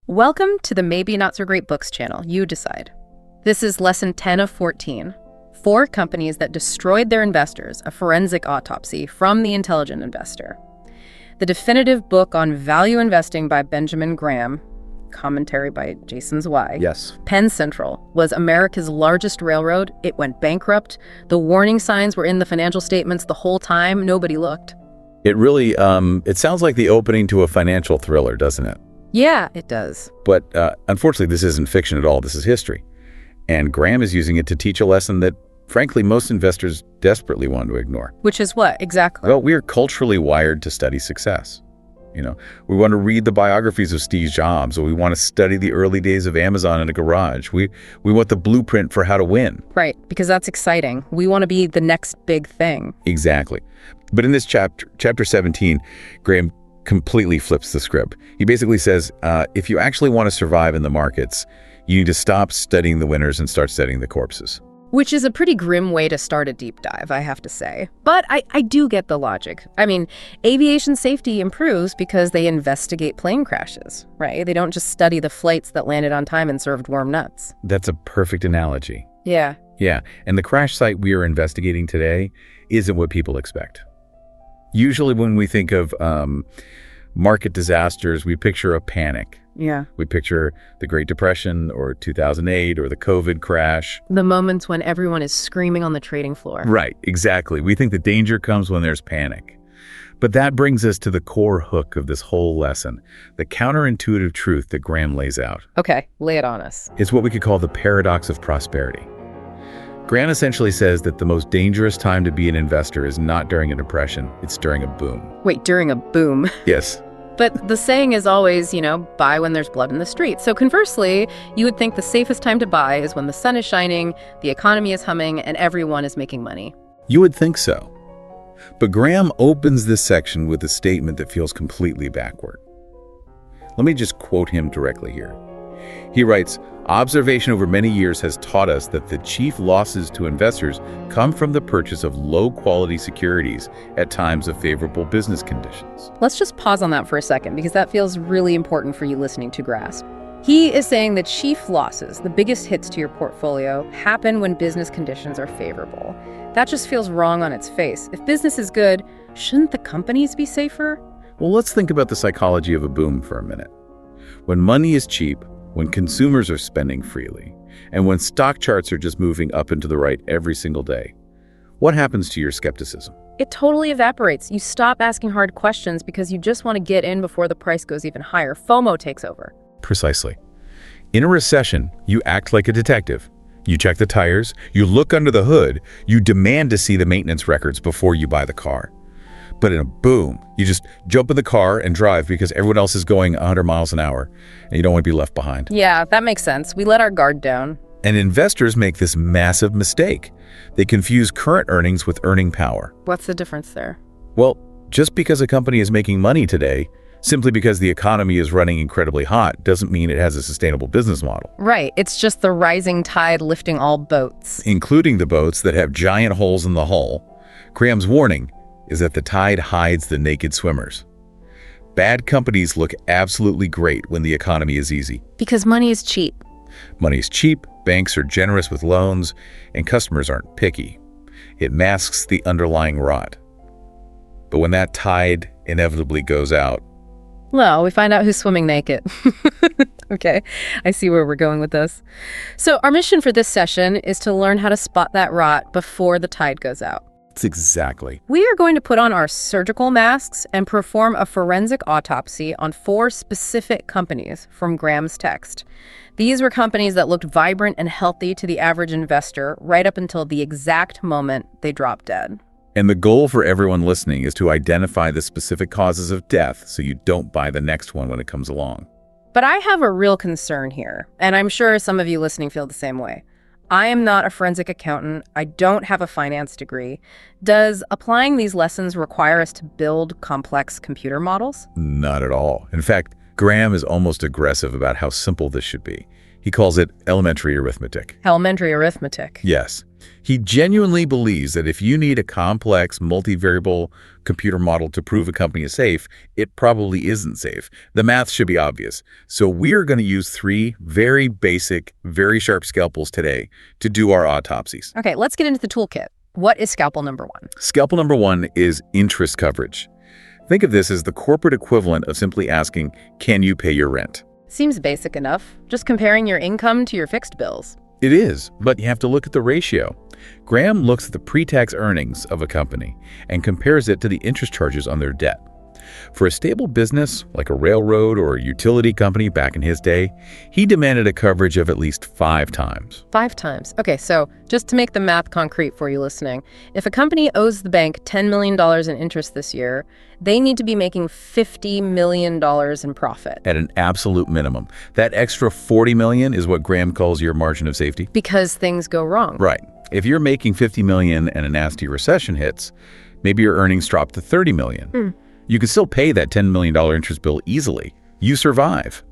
Welcome to the Maybe Not So Great Books channel. You decide. This is lesson 10 of 14. 4 companies that destroyed their investors, a forensic autopsy from The Intelligent Investor. The definitive book on value investing by Benjamin Graham, commentary by Jason Zweig. Yes. Penn Central was America's largest railroad. It went bankrupt. The warning signs were in the financial statements the whole time. Nobody looked. It really, it sounds like the opening to a financial thriller, doesn't it? Yeah, it does. But unfortunately, this isn't fiction at all. This is history. And Graham is using it to teach a lesson that, frankly, most investors desperately want to ignore. Which is what, exactly? Well, we are culturally wired to study success. We want to read the biographies of Steve Jobs, or we want to study the early days of Amazon in a garage. We want the blueprint for how to win. Right, because that's exciting. We want to be the next big thing. Exactly. But in this chapter 17, Graham completely flips the script. He basically says, if you actually want to survive in the markets, you need to stop studying the winners and start studying the corpses. Which is a pretty grim way to start a deep dive, I have to say. But I do get the logic. I mean, aviation safety improves because they investigate plane crashes, right? They don't just study the flights that landed on time and served warm nuts. That's a perfect analogy. Yeah. Yeah, and the crash site we are investigating today isn't what people expect. Usually when we think of market disasters, we picture a panic. Yeah. We picture the Great Depression or 2008 or the COVID crash. The moments when everyone is screaming on the trading floor. Right, exactly. We think the danger comes when there's panic. But that brings us to the core hook of this whole lesson, the counterintuitive truth that Graham lays out. Okay, lay it on us. It's what we could call the paradox of prosperity. Graham essentially says that the most dangerous time to be an investor is not during a depression, it's during a boom. Wait, during a boom? Yes. But the saying is always, buy when there's blood in the street. So conversely, you would think the safest time to buy is when the sun is shining, the economy is humming, and everyone is making money. You would think so. But Graham opens this section with a statement that feels completely backward. Let me just quote him directly here. He writes, "Observation over many years has taught us that the chief losses to investors come from the purchase of low-quality securities at times of favorable business conditions." Let's just pause on that for a second, because that feels really important for you listening to grasp. He is saying the chief losses, the biggest hits to your portfolio, happen when business conditions are favorable. That just feels wrong on its face. If business is good, shouldn't the companies be safer? Well, let's think about the psychology of a boom for a minute. When money is cheap, when consumers are spending freely, and when stock charts are just moving up and to the right every single day, what happens to your skepticism? It totally evaporates. You stop asking hard questions because you just want to get in before the price goes even higher. FOMO takes over. Precisely. In a recession, you act like a detective. You check the tires, you look under the hood, you demand to see the maintenance records before you buy the car. But in a boom, you just jump in the car and drive because everyone else is going 100 miles an hour, and you don't want to be left behind. Yeah, that makes sense. We let our guard down. And investors make this massive mistake. They confuse current earnings with earning power. What's the difference there? Well, just because a company is making money today, simply because the economy is running incredibly hot, doesn't mean it has a sustainable business model. Right. It's just the rising tide lifting all boats. Including the boats that have giant holes in the hull. Graham's warning is that the tide hides the naked swimmers. Bad companies look absolutely great when the economy is easy. Because money is cheap. Money is cheap, banks are generous with loans, and customers aren't picky. It masks the underlying rot. But when that tide inevitably goes out, well, we find out who's swimming naked. Okay, I see where we're going with this. So our mission for this session is to learn how to spot that rot before the tide goes out. exactly. We are going to put on our surgical masks and perform a forensic autopsy on 4 specific companies from Graham's text. These were companies that looked vibrant and healthy to the average investor right up until the exact moment they dropped dead. And the goal for everyone listening is to identify the specific causes of death so you don't buy the next one when it comes along. But I have a real concern here, and I'm sure some of you listening feel the same way. I am not a forensic accountant. I don't have a finance degree. Does applying these lessons require us to build complex computer models? Not at all. In fact, Graham is almost aggressive about how simple this should be. He calls it elementary arithmetic. Elementary arithmetic. Yes. He genuinely believes that if you need a complex, multivariable computer model to prove a company is safe, it probably isn't safe. The math should be obvious. So we're going to use 3 very basic, very sharp scalpels today to do our autopsies. Okay, let's get into the toolkit. What is scalpel number 1? Scalpel number 1 is interest coverage. Think of this as the corporate equivalent of simply asking, can you pay your rent? Seems basic enough. Just comparing your income to your fixed bills. It is, but you have to look at the ratio. Graham looks at the pre-tax earnings of a company and compares it to the interest charges on their debt. For a stable business, like a railroad or a utility company back in his day, he demanded a coverage of at least 5 times. 5 times. Okay, so just to make the math concrete for you listening, if a company owes the bank $10 million in interest this year, they need to be making $50 million in profit. At an absolute minimum. That extra $40 million is what Graham calls your margin of safety. Because things go wrong. Right. If you're making $50 million and a nasty recession hits, maybe your earnings drop to $30 million. You can still pay that $10 million interest bill easily. You survive.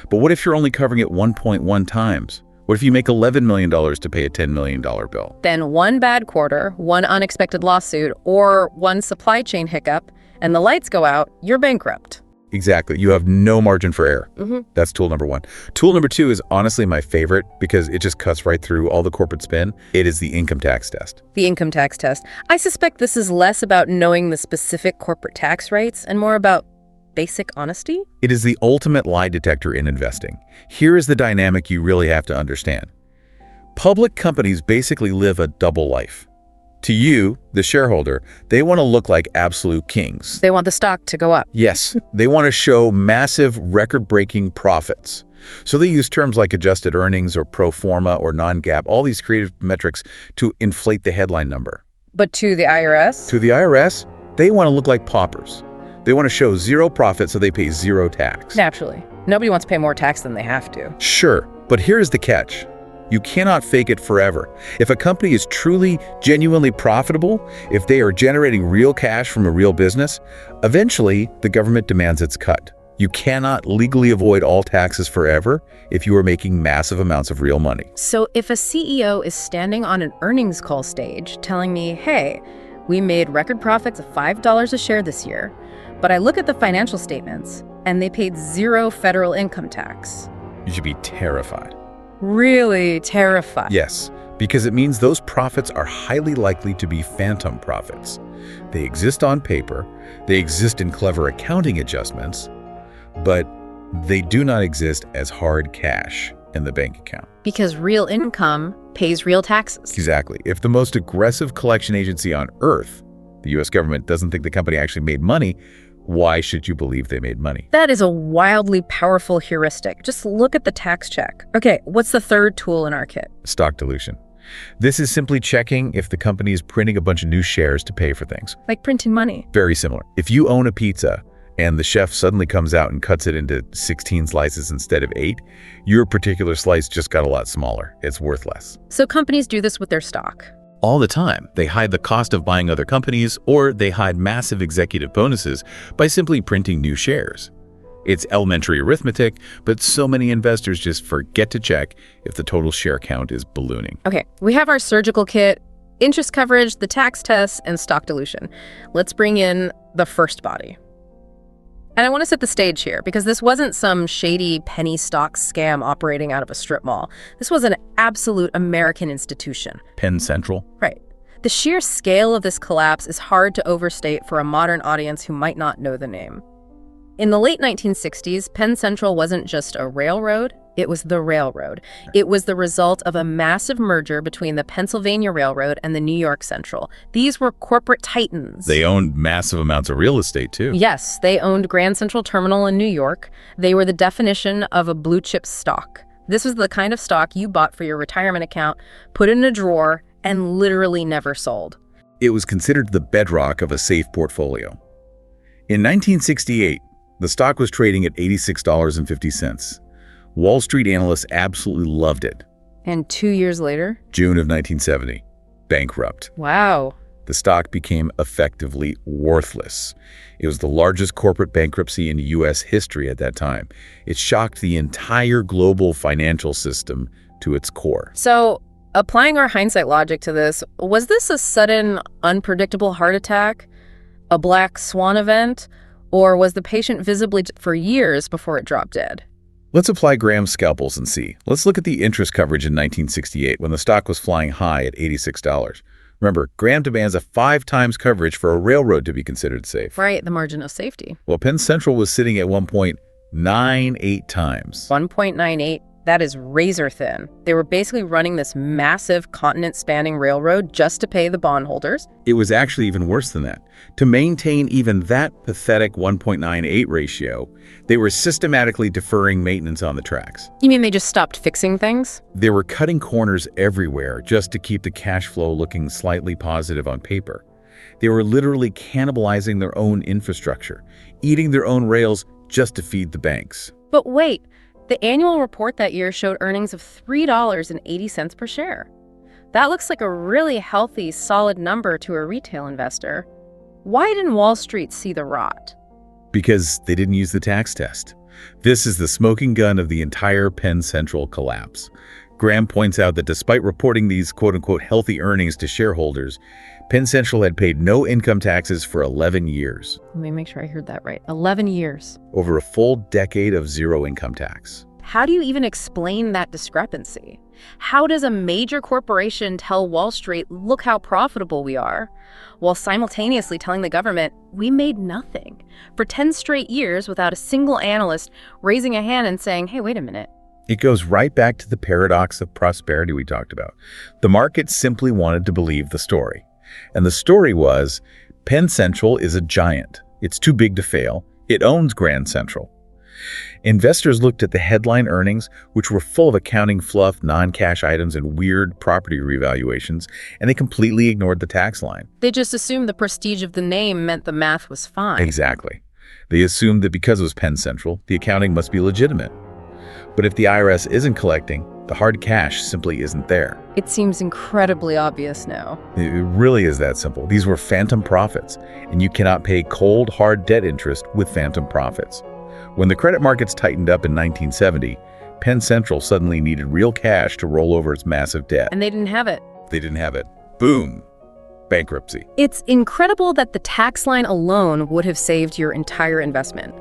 But what if you're only covering it 1.1 times? What if you make $11 million to pay a $10 million bill? Then one bad quarter, one unexpected lawsuit, or one supply chain hiccup, and the lights go out, you're bankrupt. Exactly. You have no margin for error. That's tool number 1. Tool number 2 is honestly my favorite because it just cuts right through all the corporate spin. It is the income tax test. The income tax test. I suspect this is less about knowing the specific corporate tax rates and more about basic honesty? It is the ultimate lie detector in investing. Here is the dynamic you really have to understand. Public companies basically live a double life. To you, the shareholder, they want to look like absolute kings. They want the stock to go up. Yes, they want to show massive, record-breaking profits. So they use terms like adjusted earnings or pro forma or non-GAAP, all these creative metrics to inflate the headline number. But to the IRS? To the IRS, they want to look like paupers. They want to show 0 profit so they pay 0 tax. Naturally. Nobody wants to pay more tax than they have to. Sure, but here's the catch. You cannot fake it forever. If a company is truly, genuinely profitable, if they are generating real cash from a real business, eventually the government demands its cut. You cannot legally avoid all taxes forever if you are making massive amounts of real money. So if a CEO is standing on an earnings call stage telling me, hey, we made record profits of $5 a share this year, but I look at the financial statements and they paid 0 federal income tax. You should be terrified. Really terrified. Yes, because it means those profits are highly likely to be phantom profits. They exist on paper, they exist in clever accounting adjustments, but they do not exist as hard cash in the bank account. Because real income pays real taxes. Exactly. If the most aggressive collection agency on earth, the U.S. government, doesn't think the company actually made money, why should you believe they made money? That is a wildly powerful heuristic. Just look at the tax check. Okay, what's the third tool in our kit? Stock dilution. This is simply checking if the company is printing a bunch of new shares to pay for things. Like printing money. Very similar. If you own a pizza and the chef suddenly comes out and cuts it into 16 slices instead of 8, your particular slice just got a lot smaller. It's worth less. So companies do this with their stock. All the time. They hide the cost of buying other companies, or they hide massive executive bonuses by simply printing new shares. It's elementary arithmetic, but so many investors just forget to check if the total share count is ballooning. Okay, we have our surgical kit, interest coverage, the tax test, and stock dilution. Let's bring in the first body. And I want to set the stage here, because this wasn't some shady penny stock scam operating out of a strip mall. This was an absolute American institution. Penn Central? Right. The sheer scale of this collapse is hard to overstate for a modern audience who might not know the name. In the late 1960s, Penn Central wasn't just a railroad, it was the railroad. It was the result of a massive merger between the Pennsylvania Railroad and the New York Central. These were corporate titans. They owned massive amounts of real estate, too. Yes, they owned Grand Central Terminal in New York. They were the definition of a blue chip stock. This was the kind of stock you bought for your retirement account, put it in a drawer, and literally never sold. It was considered the bedrock of a safe portfolio. In 1968, the stock was trading at $86.50. Wall Street analysts absolutely loved it. And 2 years later? June of 1970. Bankrupt. Wow. the stock became effectively worthless. It was the largest corporate bankruptcy in U.S. history at that time. It shocked the entire global financial system to its core. So, applying our hindsight logic to this, was this a sudden, unpredictable heart attack, a black swan event, or was the patient visibly for years before it dropped dead? Let's apply Graham's scalpels and see. Let's look at the interest coverage in 1968 when the stock was flying high at $86. Remember, Graham demands a 5 times coverage for a railroad to be considered safe. Right, the margin of safety. Well, Penn Central was sitting at 1.98 times. 1.98, that is razor thin. They were basically running this massive continent-spanning railroad just to pay the bondholders. It was actually even worse than that. To maintain even that pathetic 1.98 ratio, they were systematically deferring maintenance on the tracks. You mean they just stopped fixing things? They were cutting corners everywhere just to keep the cash flow looking slightly positive on paper. They were literally cannibalizing their own infrastructure, eating their own rails just to feed the banks. But wait, the annual report that year showed earnings of $3.80 per share. That looks like a really healthy, solid number to a retail investor. Why didn't Wall Street see the rot? Because they didn't use the tax test. This is the smoking gun of the entire Penn Central collapse. Graham points out that despite reporting these quote-unquote healthy earnings to shareholders, Penn Central had paid no income taxes for 11 years. Let me make sure I heard that right. 11 years. Over a full decade of zero income tax. How do you even explain that discrepancy? How does a major corporation tell Wall Street, look how profitable we are, while simultaneously telling the government, we made nothing for 10 straight years without a single analyst raising a hand and saying, hey, wait a minute. It goes right back to the paradox of prosperity we talked about. The market simply wanted to believe the story. And the story was, Penn Central is a giant. It's too big to fail. It owns Grand Central. Investors looked at the headline earnings, which were full of accounting fluff, non-cash items, and weird property revaluations, and they completely ignored the tax line. They just assumed the prestige of the name meant the math was fine. Exactly. They assumed that because it was Penn Central, the accounting must be legitimate. But if the IRS isn't collecting, the hard cash simply isn't there. It seems incredibly obvious now. It really is that simple. These were phantom profits, and you cannot pay cold, hard debt interest with phantom profits. When the credit markets tightened up in 1970, Penn Central suddenly needed real cash to roll over its massive debt. And they didn't have it. They didn't have it. Boom. Bankruptcy. It's incredible that the tax line alone would have saved your entire investment.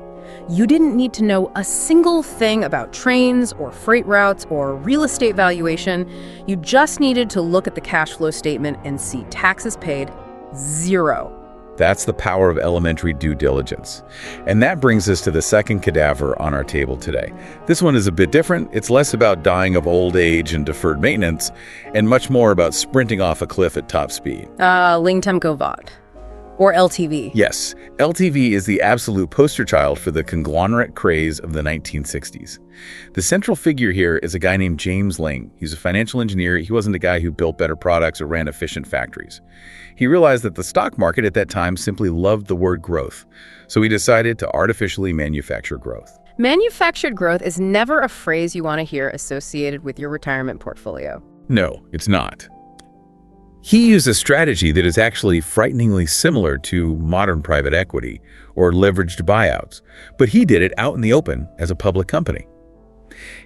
You didn't need to know a single thing about trains or freight routes or real estate valuation. You just needed to look at the cash flow statement and see taxes paid, zero. That's the power of elementary due diligence. And that brings us to the second cadaver on our table today. This one is a bit different. It's less about dying of old age and deferred maintenance, and much more about sprinting off a cliff at top speed. Ling-Temco-Vought. Or LTV. Yes, LTV is the absolute poster child for the conglomerate craze of the 1960s. The central figure here is a guy named James Ling. He's a financial engineer. He wasn't a guy who built better products or ran efficient factories. He realized that the stock market at that time simply loved the word growth, so he decided to artificially manufacture growth. Manufactured growth is never a phrase you want to hear associated with your retirement portfolio. No, it's not. He used a strategy that is actually frighteningly similar to modern private equity or leveraged buyouts, but he did it out in the open as a public company.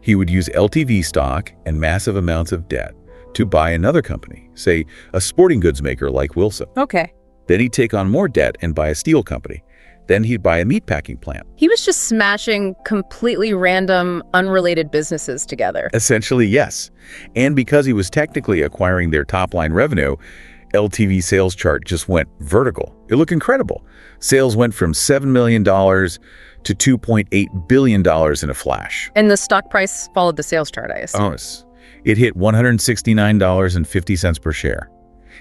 He would use LTV stock and massive amounts of debt to buy another company, say a sporting goods maker like Wilson. Okay. Then he'd take on more debt and buy a steel company. Then he'd buy a meatpacking plant. He was just smashing completely random, unrelated businesses together. Essentially, yes. And because he was technically acquiring their top-line revenue, LTV sales chart just went vertical. It looked incredible. Sales went from $7 million to $2.8 billion in a flash. And the stock price followed the sales chart, I assume. Oh, yes. It hit $169.50 per share.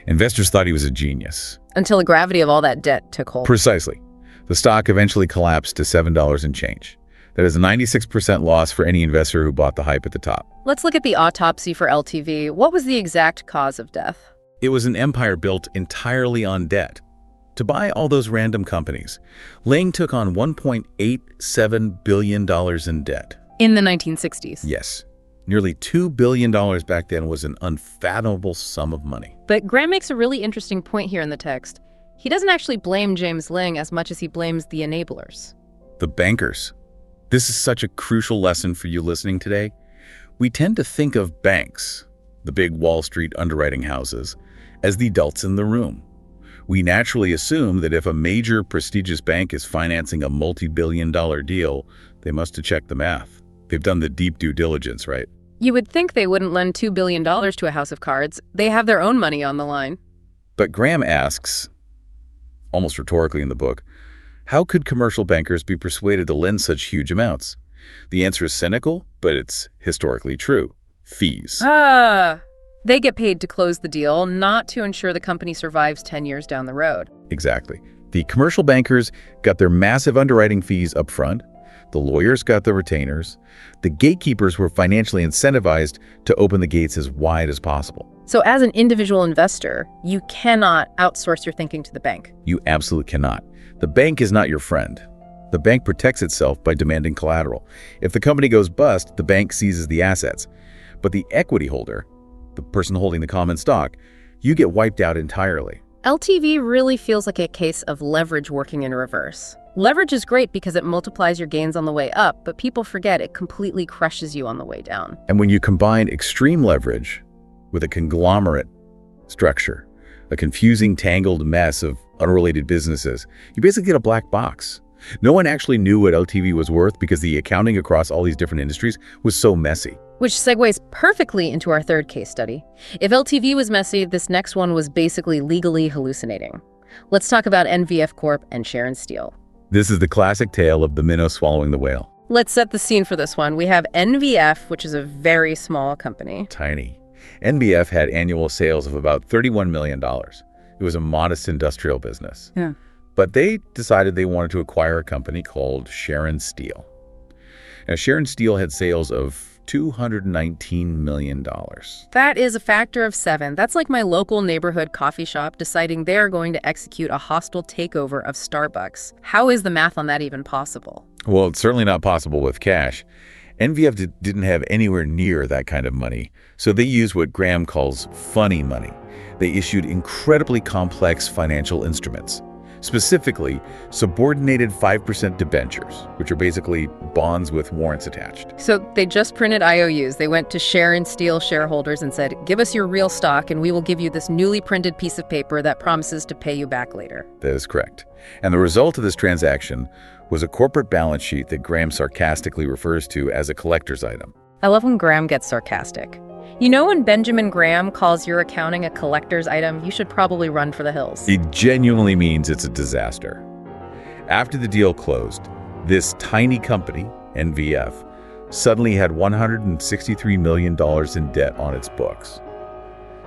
Investors thought he was a genius. Until the gravity of all that debt took hold. Precisely. The stock eventually collapsed to $7 and change. That is a 96% loss for any investor who bought the hype at the top. Let's look at the autopsy for LTV. What was the exact cause of death? It was an empire built entirely on debt. To buy all those random companies, Ling took on $1.87 billion in debt. In the 1960s? Yes. Nearly $2 billion back then was an unfathomable sum of money. But Graham makes a really interesting point here in the text. He doesn't actually blame James Ling as much as he blames the enablers. The bankers. This is such a crucial lesson for you listening today. We tend to think of banks, the big Wall Street underwriting houses, as the adults in the room. We naturally assume that if a major prestigious bank is financing a multi-billion-dollar deal, they must have checked the math. They've done the deep due diligence, right? You would think they wouldn't lend $2 billion to a house of cards. They have their own money on the line. But Graham asks, almost rhetorically in the book, how could commercial bankers be persuaded to lend such huge amounts? The answer is cynical, but it's historically true. Fees. They get paid to close the deal, not to ensure the company survives 10 years down the road. Exactly. The commercial bankers got their massive underwriting fees up front. The lawyers got the retainers. The gatekeepers were financially incentivized to open the gates as wide as possible. So as an individual investor, you cannot outsource your thinking to the bank. You absolutely cannot. The bank is not your friend. The bank protects itself by demanding collateral. If the company goes bust, the bank seizes the assets. But the equity holder, the person holding the common stock, you get wiped out entirely. LTV really feels like a case of leverage working in reverse. Leverage is great because it multiplies your gains on the way up, but people forget it completely crushes you on the way down. And when you combine extreme leverage with a conglomerate structure, a confusing, tangled mess of unrelated businesses, you basically get a black box. No one actually knew what LTV was worth because the accounting across all these different industries was so messy. Which segues perfectly into our third case study. If LTV was messy, this next one was basically legally hallucinating. Let's talk about NVF Corp and Sharon Steel. This is the classic tale of the minnow swallowing the whale. Let's set the scene for this one. We have NVF, which is a very small company. Tiny. NVF had annual sales of about $31 million. It was a modest industrial business. Yeah. But they decided they wanted to acquire a company called Sharon Steel. Now, Sharon Steel had sales of $219 million. That is a factor of 7. That's like my local neighborhood coffee shop deciding they're going to execute a hostile takeover of Starbucks. How is the math on that even possible? Well, it's certainly not possible with cash. NVF didn't have anywhere near that kind of money, so they used what Graham calls funny money. They issued incredibly complex financial instruments. Specifically, subordinated 5% debentures, which are basically bonds with warrants attached. So they just printed IOUs. They went to Sharon Steel shareholders and said, give us your real stock and we will give you this newly printed piece of paper that promises to pay you back later. That is correct. And the result of this transaction was a corporate balance sheet that Graham sarcastically refers to as a collector's item. I love when Graham gets sarcastic. You know, when Benjamin Graham calls your accounting a collector's item, you should probably run for the hills. It genuinely means it's a disaster. After the deal closed, this tiny company, NVF, suddenly had $163 million in debt on its books.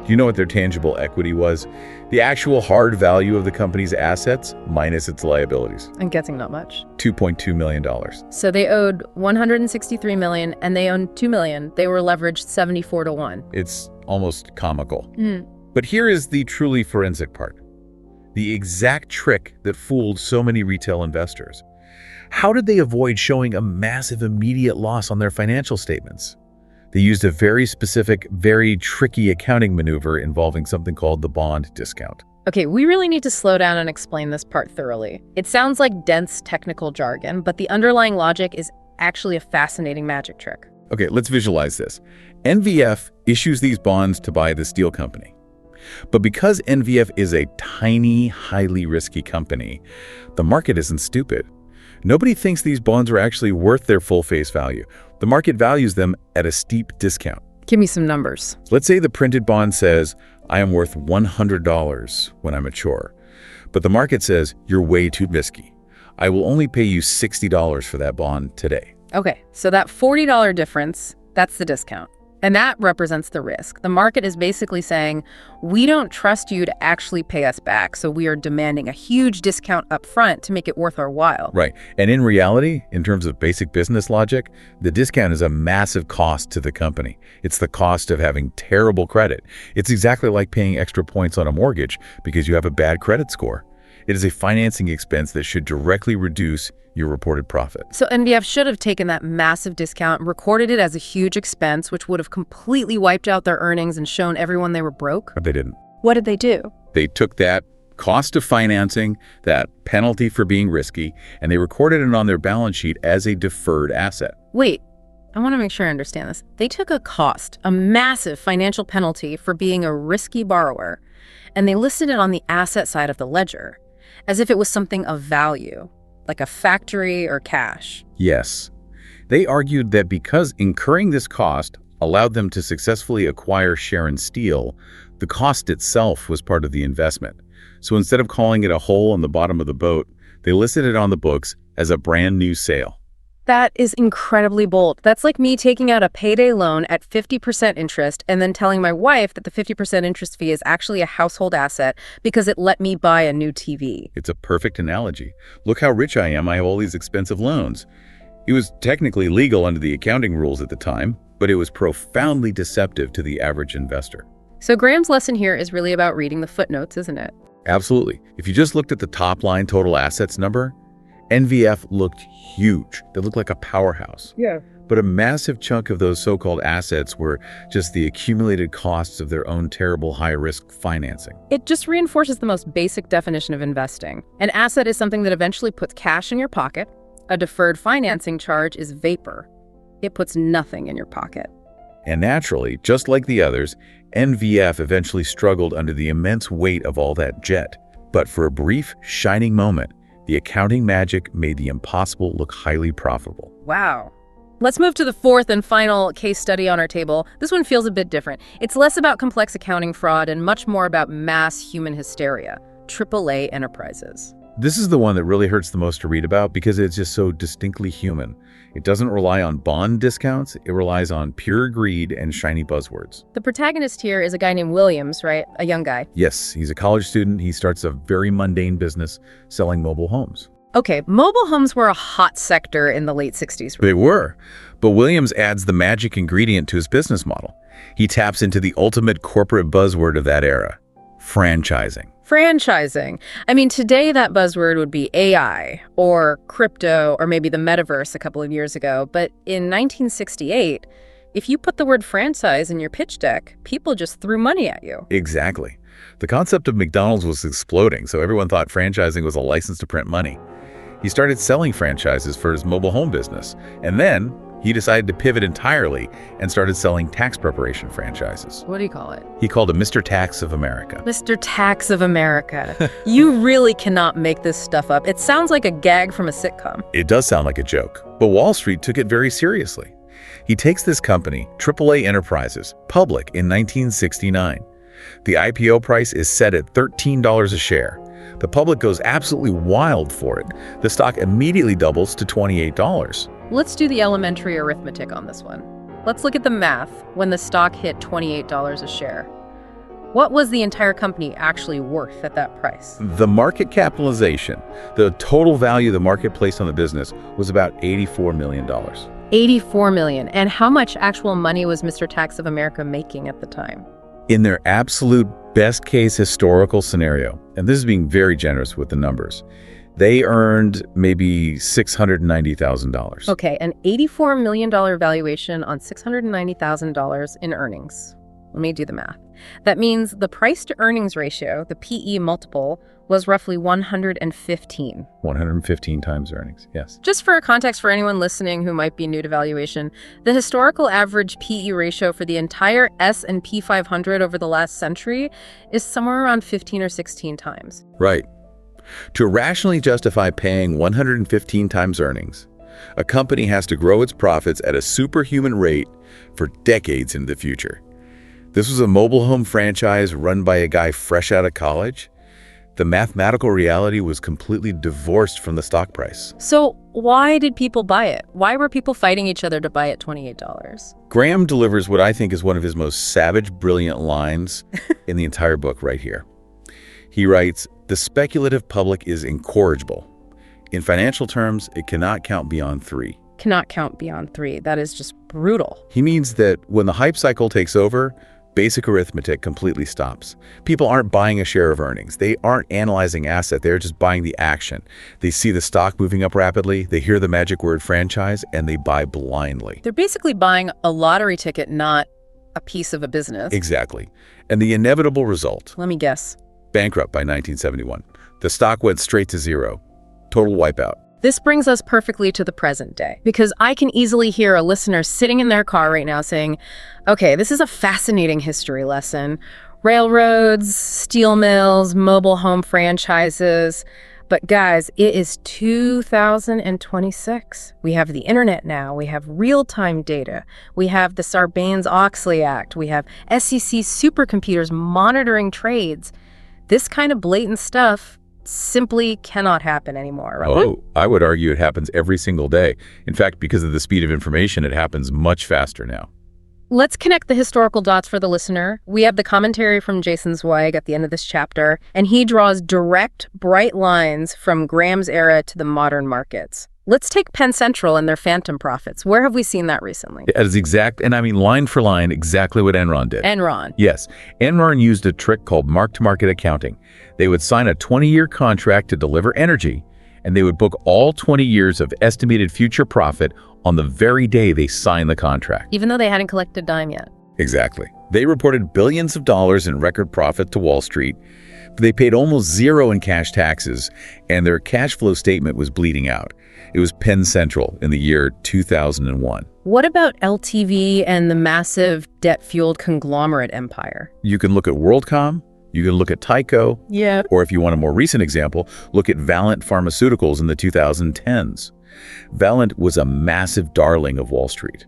Do you know what their tangible equity was? The actual hard value of the company's assets minus its liabilities. I'm guessing not much. $2.2 million. So they owed $163 million and they owned $2 million. They were leveraged 74-1. It's almost comical. But here is the truly forensic part. The exact trick that fooled so many retail investors. How did they avoid showing a massive immediate loss on their financial statements? They used a very specific, very tricky accounting maneuver involving something called the bond discount. Okay, we really need to slow down and explain this part thoroughly. It sounds like dense technical jargon, but the underlying logic is actually a fascinating magic trick. Okay, let's visualize this. NVF issues these bonds to buy the steel company. But because NVF is a tiny, highly risky company, the market isn't stupid. Nobody thinks these bonds are actually worth their full face value. The market values them at a steep discount. Give me some numbers. Let's say the printed bond says, I am worth $100 when I mature. But the market says, you're way too risky. I will only pay you $60 for that bond today. Okay, so that $40 difference, that's the discount. And that represents the risk. The market is basically saying, we don't trust you to actually pay us back, so we are demanding a huge discount up front to make it worth our while. Right. And in reality, in terms of basic business logic, the discount is a massive cost to the company. It's the cost of having terrible credit. It's exactly like paying extra points on a mortgage because you have a bad credit score. It is a financing expense that should directly reduce your reported profit. So NVF should have taken that massive discount and recorded it as a huge expense, which would have completely wiped out their earnings and shown everyone they were broke. But they didn't. What did they do? They took that cost of financing, that penalty for being risky, and they recorded it on their balance sheet as a deferred asset. Wait, I want to make sure I understand this. They took a cost, a massive financial penalty for being a risky borrower, and they listed it on the asset side of the ledger, as if it was something of value, like a factory or cash. Yes. They argued that because incurring this cost allowed them to successfully acquire Sharon Steel, the cost itself was part of the investment. So instead of calling it a hole on the bottom of the boat, they listed it on the books as a brand new sale. That is incredibly bold. That's like me taking out a payday loan at 50% interest and then telling my wife that the 50% interest fee is actually a household asset because it let me buy a new TV. It's a perfect analogy. Look how rich I am. I have all these expensive loans. It was technically legal under the accounting rules at the time, but it was profoundly deceptive to the average investor. So Graham's lesson here is really about reading the footnotes, isn't it? Absolutely. If you just looked at the top line total assets number, NVF looked huge. They looked like a powerhouse. Yeah. But a massive chunk of those so-called assets were just the accumulated costs of their own terrible high-risk financing. It just reinforces the most basic definition of investing. An asset is something that eventually puts cash in your pocket. A deferred financing charge is vapor. It puts nothing in your pocket. And naturally, just like the others, NVF eventually struggled under the immense weight of all that jet. But for a brief, shining moment, the accounting magic made the impossible look highly profitable. Wow. Let's move to the fourth and final case study on our table. This one feels a bit different. It's less about complex accounting fraud and much more about mass human hysteria, AAA enterprises. This is the one that really hurts the most to read about because it's just so distinctly human. It doesn't rely on bond discounts, it relies on pure greed and shiny buzzwords. The protagonist here is a guy named Williams, right? A young guy. Yes, he's a college student. He starts a very mundane business selling mobile homes. Okay, mobile homes were a hot sector in the late 60s. They were, but Williams adds the magic ingredient to his business model. He taps into the ultimate corporate buzzword of that era, franchising. Franchising. I mean, today that buzzword would be AI or crypto or maybe the metaverse a couple of years ago. But in 1968, if you put the word franchise in your pitch deck, people just threw money at you. Exactly. The concept of McDonald's was exploding, so everyone thought franchising was a license to print money. He started selling franchises for his mobile home business, and then he decided to pivot entirely and started selling tax preparation franchises. What do you call it? He called it Mr. Tax of America. Mr. Tax of America. You really cannot make this stuff up. It sounds like a gag from a sitcom. It does sound like a joke, but Wall Street took it very seriously. He takes this company, AAA Enterprises, public in 1969. The IPO price is set at $13 a share. The public goes absolutely wild for it. The stock immediately doubles to $28. Let's do the elementary arithmetic on this one. Let's look at the math when the stock hit $28 a share. What was the entire company actually worth at that price? The market capitalization, the total value of the market placed on the business, was about $84 million. $84 million. And how much actual money was Mr. Tax of America making at the time? In their absolute best case historical scenario, and this is being very generous with the numbers, they earned maybe $690,000. Okay, an $84 million valuation on $690,000 in earnings. Let me do the math. That means the price to earnings ratio, the PE multiple, was roughly 115. 115 times earnings, yes. Just for context for anyone listening who might be new to valuation, the historical average PE ratio for the entire S&P 500 over the last century is somewhere around 15 or 16 times. Right. To rationally justify paying 115 times earnings, a company has to grow its profits at a superhuman rate for decades into the future. This was a mobile home franchise run by a guy fresh out of college. The mathematical reality was completely divorced from the stock price. So why did people buy it? Why were people fighting each other to buy at $28? Graham delivers what I think is one of his most savage, brilliant lines in the entire book right here. He writes, "The speculative public is incorrigible. In financial terms, it cannot count beyond 3. Cannot count beyond 3. That is just brutal. He means that when the hype cycle takes over, Basic arithmetic completely stops. People aren't buying a share of earnings. They aren't analyzing asset. They're just buying the action. They see the stock moving up rapidly, they hear the magic word franchise, and they buy blindly. They're basically buying a lottery ticket, not a piece of a business. Exactly. And the inevitable result? Let me guess. Bankrupt by 1971. The stock went straight to zero. Total wipeout. This brings us perfectly to the present day, because I can easily hear a listener sitting in their car right now saying, okay, this is a fascinating history lesson. Railroads, steel mills, mobile home franchises. But guys, it is 2026. We have the internet now. We have real-time data. We have the Sarbanes-Oxley Act. We have SEC supercomputers monitoring trades. This kind of blatant stuff simply cannot happen anymore, right? Oh, I would argue it happens every single day. In fact, because of the speed of information, it happens much faster now. Let's connect the historical dots for the listener. We have the commentary from Jason Zweig at the end of this chapter, and he draws direct, bright lines from Graham's era to the modern markets. Let's take Penn Central and their phantom profits. Where have we seen that recently? That is and I mean line for line, exactly what Enron did. Enron. Yes. Enron used a trick called mark-to-market accounting. They would sign a 20-year contract to deliver energy, and they would book all 20 years of estimated future profit on the very day they signed the contract. Even though they hadn't collected a dime yet. Exactly. They reported billions of dollars in record profit to Wall Street, but they paid almost zero in cash taxes, and their cash flow statement was bleeding out. It was Penn Central in the year 2001. What about LTV and the massive debt-fueled conglomerate empire? You can look at WorldCom, you can look at Tyco, or if you want a more recent example, look at Valeant Pharmaceuticals in the 2010s. Valeant was a massive darling of Wall Street.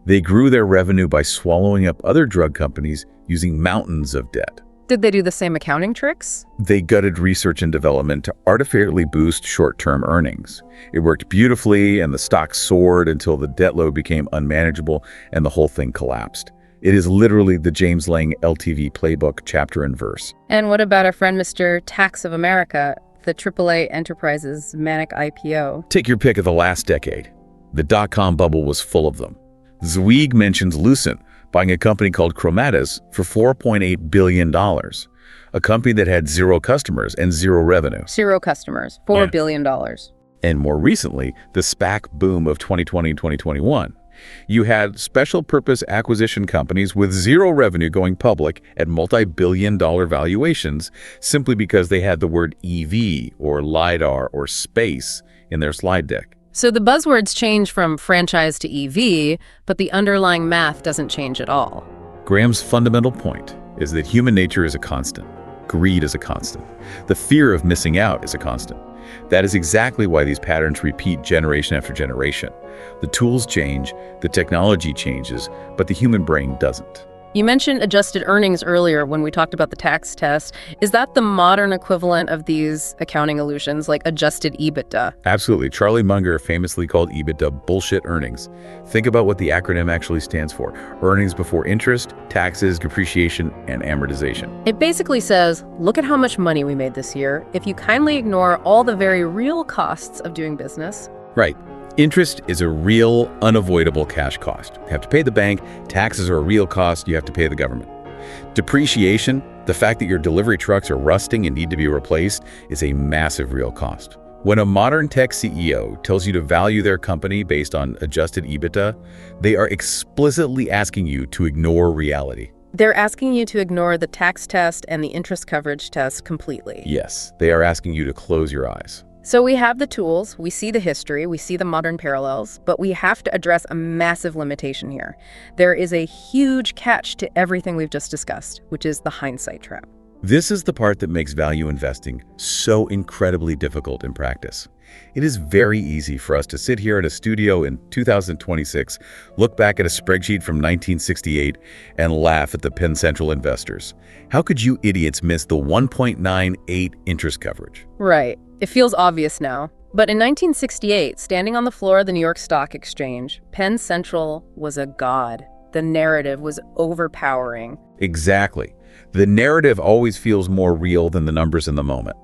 They grew their revenue by swallowing up other drug companies using mountains of debt. Did they do the same accounting tricks? They gutted research and development to artificially boost short-term earnings. It worked beautifully, and the stock soared until the debt load became unmanageable and the whole thing collapsed. It is literally the James Lang LTV playbook, chapter and verse. And what about our friend Mr. Tax of America, the AAA Enterprises manic IPO? Take your pick of the last decade. The dot-com bubble was full of them. Zweig mentions Lucent buying a company called Chromatis for $4.8 billion, a company that had zero customers and zero revenue. Zero customers, $4 billion. And more recently, the SPAC boom of 2020 and 2021. You had special purpose acquisition companies with zero revenue going public at multi-billion-dollar valuations simply because they had the word EV or LiDAR or space in their slide deck. So the buzzwords change from franchise to EV, but the underlying math doesn't change at all. Graham's fundamental point is that human nature is a constant. Greed is a constant. The fear of missing out is a constant. That is exactly why these patterns repeat generation after generation. The tools change, the technology changes, but the human brain doesn't. You mentioned adjusted earnings earlier when we talked about the tax test. Is that the modern equivalent of these accounting illusions, like adjusted EBITDA? Absolutely. Charlie Munger famously called EBITDA bullshit earnings. Think about what the acronym actually stands for. Earnings before interest, taxes, depreciation, and amortization. It basically says, look at how much money we made this year if you kindly ignore all the very real costs of doing business. Right. Interest is a real, unavoidable cash cost. You have to pay the bank. Taxes are a real cost. You have to pay the government. Depreciation, the fact that your delivery trucks are rusting and need to be replaced, is a massive real cost. When a modern tech CEO tells you to value their company based on adjusted EBITDA, they are explicitly asking you to ignore reality. They're asking you to ignore the tax test and the interest coverage test completely. Yes, they are asking you to close your eyes. So we have the tools, we see the history, we see the modern parallels, but we have to address a massive limitation here. There is a huge catch to everything we've just discussed, which is the hindsight trap. This is the part that makes value investing so incredibly difficult in practice. It is very easy for us to sit here in a studio in 2026, look back at a spreadsheet from 1968, and laugh at the Penn Central investors. How could you idiots miss the 1.98 interest coverage? Right. It feels obvious now. But in 1968, standing on the floor of the New York Stock Exchange, Penn Central was a god. The narrative was overpowering. Exactly. The narrative always feels more real than the numbers in the moment.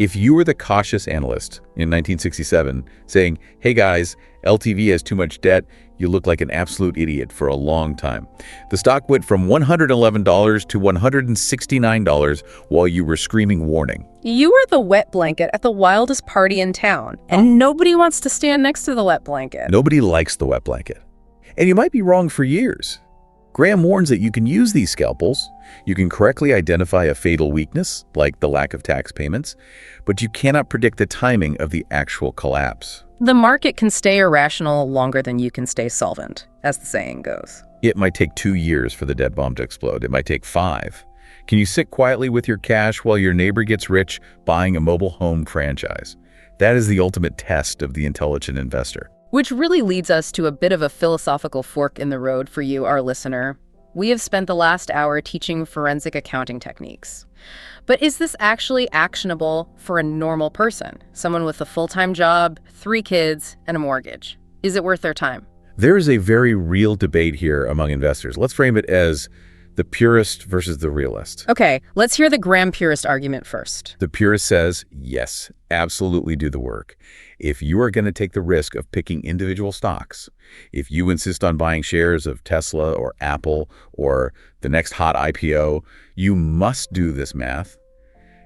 If you were the cautious analyst in 1967 saying, hey guys, LTV has too much debt, you look like an absolute idiot for a long time. The stock went from $111 to $169 while you were screaming warning. You were the wet blanket at the wildest party in town, and nobody wants to stand next to the wet blanket. Nobody likes the wet blanket. And you might be wrong for years. Graham warns that you can use these scalpels. You can correctly identify a fatal weakness, like the lack of tax payments, but you cannot predict the timing of the actual collapse. The market can stay irrational longer than you can stay solvent, as the saying goes. It might take 2 years for the debt bomb to explode. It might take 5. Can you sit quietly with your cash while your neighbor gets rich buying a mobile home franchise? That is the ultimate test of the intelligent investor. Which really leads us to a bit of a philosophical fork in the road for you, our listener. We have spent the last hour teaching forensic accounting techniques. But is this actually actionable for a normal person? Someone with a full-time job, 3 kids, and a mortgage. Is it worth their time? There is a very real debate here among investors. Let's frame it as the purist versus the realist. Okay, let's hear the Graham purist argument first. The purist says, yes, absolutely do the work. If you are going to take the risk of picking individual stocks, if you insist on buying shares of Tesla or Apple or the next hot IPO, you must do this math.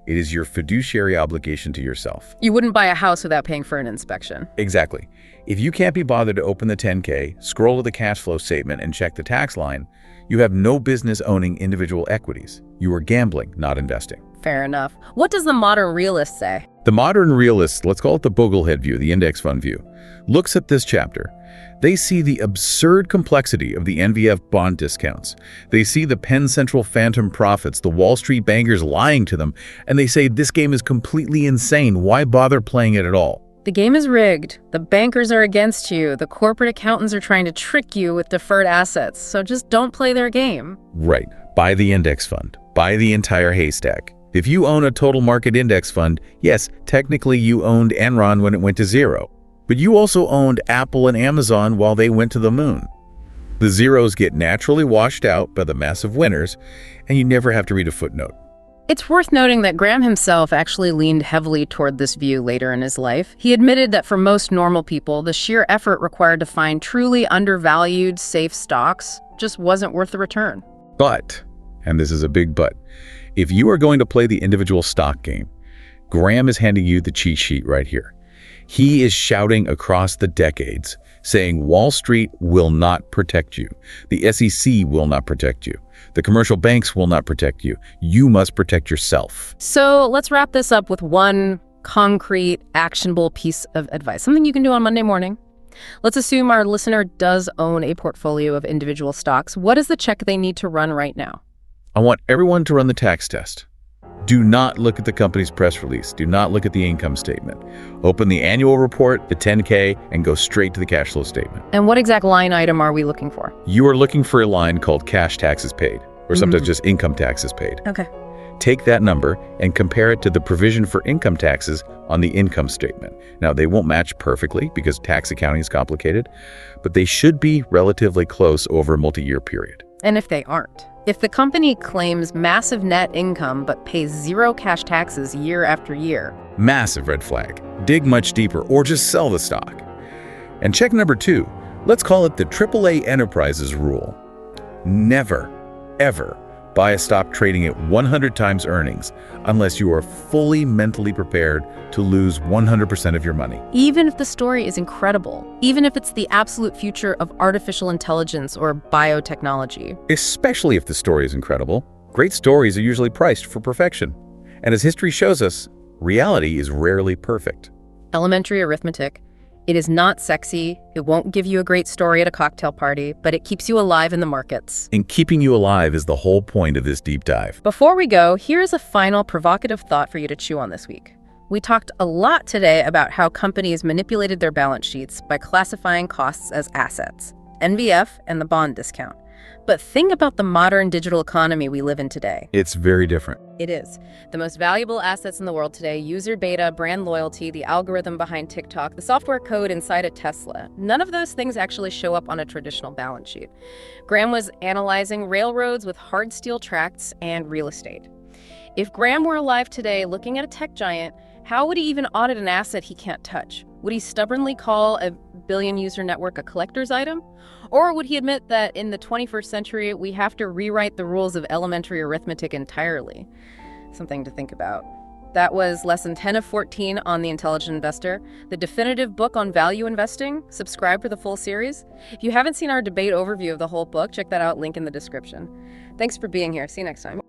It is your fiduciary obligation to yourself. You wouldn't buy a house without paying for an inspection. Exactly. If you can't be bothered to open the 10K, scroll to the cash flow statement, and check the tax line, you have no business owning individual equities. You are gambling, not investing. Fair enough. What does the modern realist say? The modern realist, let's call it the Boglehead view, the index fund view, looks at this chapter. They see the absurd complexity of the NVF bond discounts. They see the Penn Central phantom profits, the Wall Street bankers lying to them, and they say this game is completely insane. Why bother playing it at all? The game is rigged. The bankers are against you. The corporate accountants are trying to trick you with deferred assets. So just don't play their game. Right. Buy the index fund. Buy the entire haystack. If you own a total market index fund, yes, technically you owned Enron when it went to zero. But you also owned Apple and Amazon while they went to the moon. The zeros get naturally washed out by the massive winners, and you never have to read a footnote. It's worth noting that Graham himself actually leaned heavily toward this view later in his life. He admitted that for most normal people, the sheer effort required to find truly undervalued, safe stocks just wasn't worth the return. But, and this is a big but, if you are going to play the individual stock game, Graham is handing you the cheat sheet right here. He is shouting across the decades, saying Wall Street will not protect you. The SEC will not protect you. The commercial banks will not protect you. You must protect yourself. So let's wrap this up with one concrete, actionable piece of advice, something you can do on Monday morning. Let's assume our listener does own a portfolio of individual stocks. What is the check they need to run right now? I want everyone to run the tax test. Do not look at the company's press release. Do not look at the income statement. Open the annual report, the 10K, and go straight to the cash flow statement. And what exact line item are we looking for? You are looking for a line called cash taxes paid, or sometimes just income taxes paid. Okay. Take that number and compare it to the provision for income taxes on the income statement. Now, they won't match perfectly because tax accounting is complicated, but they should be relatively close over a multi-year period. And if they aren't? If the company claims massive net income but pays zero cash taxes year after year. Massive red flag. Dig much deeper or just sell the stock. And check number 2, let's call it the AAA Enterprises rule. Never, ever buy a stock trading at 100 times earnings unless you are fully mentally prepared to lose 100% of your money. Even if the story is incredible, even if it's the absolute future of artificial intelligence or biotechnology. Especially if the story is incredible. Great stories are usually priced for perfection. And as history shows us, reality is rarely perfect. Elementary arithmetic. It is not sexy, it won't give you a great story at a cocktail party, but it keeps you alive in the markets. And keeping you alive is the whole point of this deep dive. Before we go, here's a final provocative thought for you to chew on this week. We talked a lot today about how companies manipulated their balance sheets by classifying costs as assets, NVF and the bond discount. But think about the modern digital economy we live in today. It's very different. It is. The most valuable assets in the world today, user data, brand loyalty, the algorithm behind TikTok, the software code inside a Tesla. None of those things actually show up on a traditional balance sheet. Graham was analyzing railroads with hard steel tracks and real estate. If Graham were alive today looking at a tech giant, how would he even audit an asset he can't touch? Would he stubbornly call a billion-user network a collector's item? Or would he admit that in the 21st century, we have to rewrite the rules of elementary arithmetic entirely? Something to think about. That was Lesson 10 of 14 on The Intelligent Investor, the definitive book on value investing. Subscribe for the full series. If you haven't seen our debate overview of the whole book, check that out, link in the description. Thanks for being here. See you next time.